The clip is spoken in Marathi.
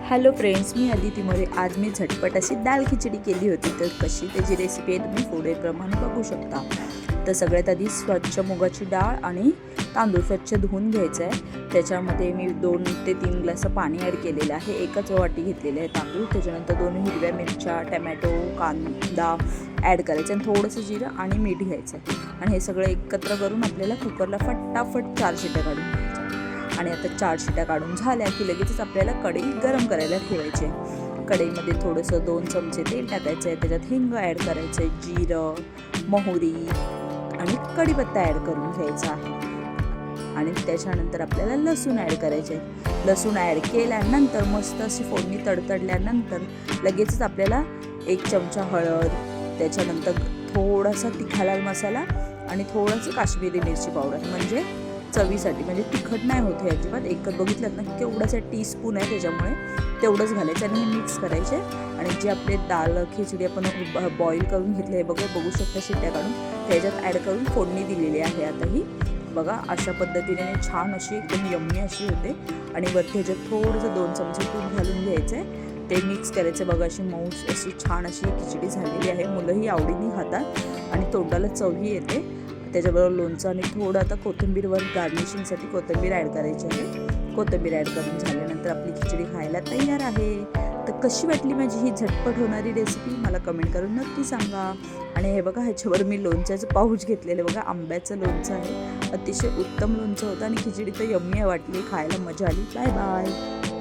हॅलो फ्रेंड्स, मी अदिती मोरे. आज मी झटपट अशी डाळ खिचडी केली होती. तर कशी त्याची रेसिपी आहे तुम्ही पुढेप्रमाणे बघू शकता. तर सगळ्यात आधी स्वच्छ मुगाची डाळ आणि तांदूळ स्वच्छ धुवून घ्यायचं आहे. त्याच्यामध्ये मी 2 ते 3 ग्लास पाणी ॲड केलेलं आहे. एकच वाटी घेतलेले आहे तांदूळ. त्याच्यानंतर 2 हिरव्या मिरच्या, टमॅटो, कांदा ॲड करायचं आणि थोडंसं जिरं आणि मीठ घ्यायचं आहे. आणि हे सगळं एकत्र करून आपल्याला कुकरला फटाफट 4 शिट्या काढून घ्यायच्या. आणि आता 4 शिट्या काढून झाल्या की लगेचच आपल्याला कढई गरम करायला ठेवायची आहे. कढईमध्ये थोडंसं 2 चमचे तेल टाकायचं आहे. त्याच्यात हिंग ॲड करायचं आहे, जिरं, मोहरी आणि कढीपत्ता ॲड करून घ्यायचा आहे. आणि त्याच्यानंतर आपल्याला लसूण ॲड करायचे आहे. लसूण ॲड केल्यानंतर मस्त अशी फोडणी तडतडल्यानंतर लगेचच आपल्याला 1 चमचा हळद, त्याच्यानंतर थोडासा तिखा लाल मसाला आणि थोडंसं काश्मीरी मिरची पावडर म्हणजे चवीसाठी, म्हणजे तिखट नाही होत हे अजिबात. एकच बघितलं ना केवढासा टीस्पून आहे, त्याच्यामुळे तेवढंच घालायचं आणि हे मिक्स करायचे. आणि जे आपले डाळ खिचडी आपण बॉईल करून घेतले हे बघू शकता शिट्ट्या काढून त्याच्यात ॲड करून फोडणी दिलेली आहे. आता ही बघा अशा पद्धतीने छान अशी एकदम यम्मी अशी होते. आणि वरती ह्याच्यात थोडंसं 2 चमचे तूप घालून घ्यायचं आहे. ते मिक्स करायचं. बघा अशी मऊस अशी छान अशी खिचडी झालेली आहे. मुलंही आवडीने खातात आणि तोंडाला चवही येते. त्याच्याबरोबर लोणचं आणि थोडं आता कोथिंबीरवर गार्निशिंगसाठी कोथिंबीर ॲड करायची आहे. कोथिंबीर ॲड करून झाल्यानंतर आपली खिचडी खायला तयार आहे. तर कशी वाटली माझी ही झटपट होणारी रेसिपी मला कमेंट करून नक्की सांगा. आणि हे बघा ह्याच्यावर मी लोणच्याचं पाऊच घेतलेलं बघा, आंब्याचं लोणचं आहे. अतिशय उत्तम लोणचं होतं आणि खिचडी तर यम्मी वाटली, खायला मजा आली. Bye bye.